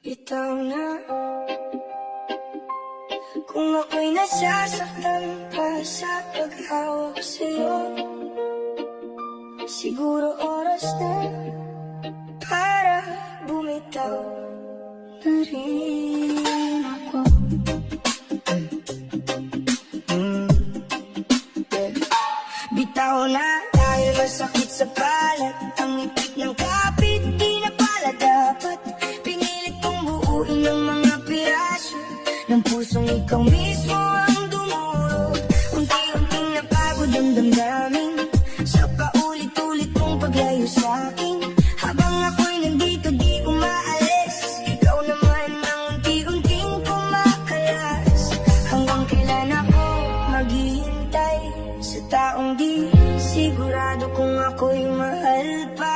Bitaw na. Kung ako'y nasasaktan pa sa paghawak sa'yo, siguro oras na para bumitaw na rin ako. Bitaw na dahil masakit sa palad, ang ipit ng kapit di na pala dapat. Pinilit kong buuin ng mga piraso ng pusong ikaw mismo ang dumurog. Unti-unting napagod ang damdamin sa paulit-ulit mong paglayo sa'kin. Habang ako'y nandito di umaalis, ikaw naman ang unti-unting kumakalas. Hanggang kailan ako maghihintay sa taong di sigurado kung ako'y mahal pa.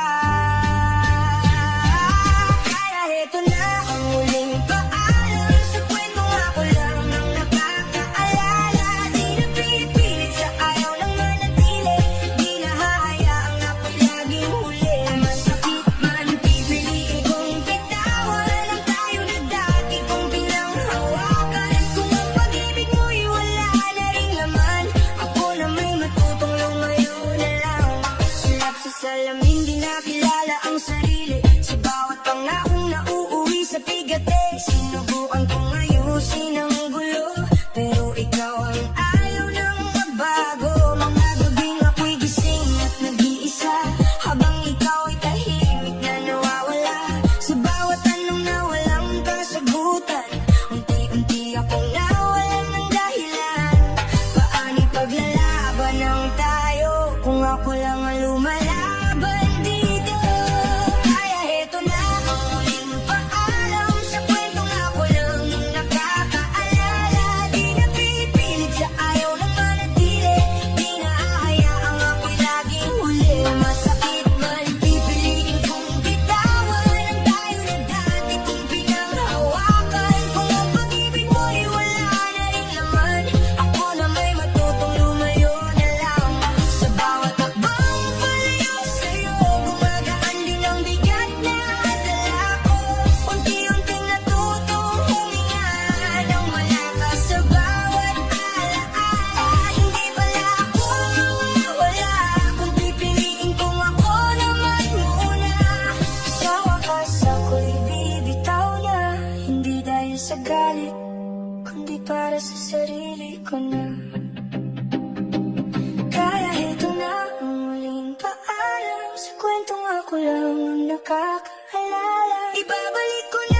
Kaya heto na ang muling paalam sa kwentong ako lang ang nakakaalala. Di na pinipilit sa ayaw ng manatili, di na hahayaang ako'y laging huli. Masakit man pipiliin kong bitawan ang tayo na dati kong pinanghawakan. Kung ang pag-ibig mo'y wala na ring laman, ako na may matutong lumayo na lang. Sulap sa salamin, di nakilala ang sarili. Sa bawat pangakong nauuwi sa bigate, sinubukan kong ayusin ang gulo, pero ikaw ang ayaw nang magbago. Mga gabing ako'y gising at nag-iisa, habang ikaw ay tahimik na nawawala. Sa bawat tanong na walang kasagutan, unti-unti akong nawalan ng dahilan. Paano paglalaban ng tayo kung ako lang ang lumalaban dito? Kaya heto na ang muling paalam sa kwentong ako lang ang nakakaalala. Di na pinipilit sa ayaw ng manatili, di na hahayaang ako'y laging huli. Masakit man pipiliin kong bitawan ang tayo na dati kong pinanghawakan. Kung ang pag-ibig mo'y wala na ring laman, ako na may matutong lumayo na lang. Sa bawat takbang palayo sa'yo, gumagaan din ang bigat na dala ko. Unti-unting natutong huminga nang malakas sa bawat alaala. Hindi pala ako mawawala kung pipiliin kong ako naman muna. Sa wakas ako'y bibitaw na, hindi dahil sa galit, kundi para sa sarili ko na. Kaya heto na ang muling paalam sa kwentong ako lang ang nakakaalala. Ibabalik ko na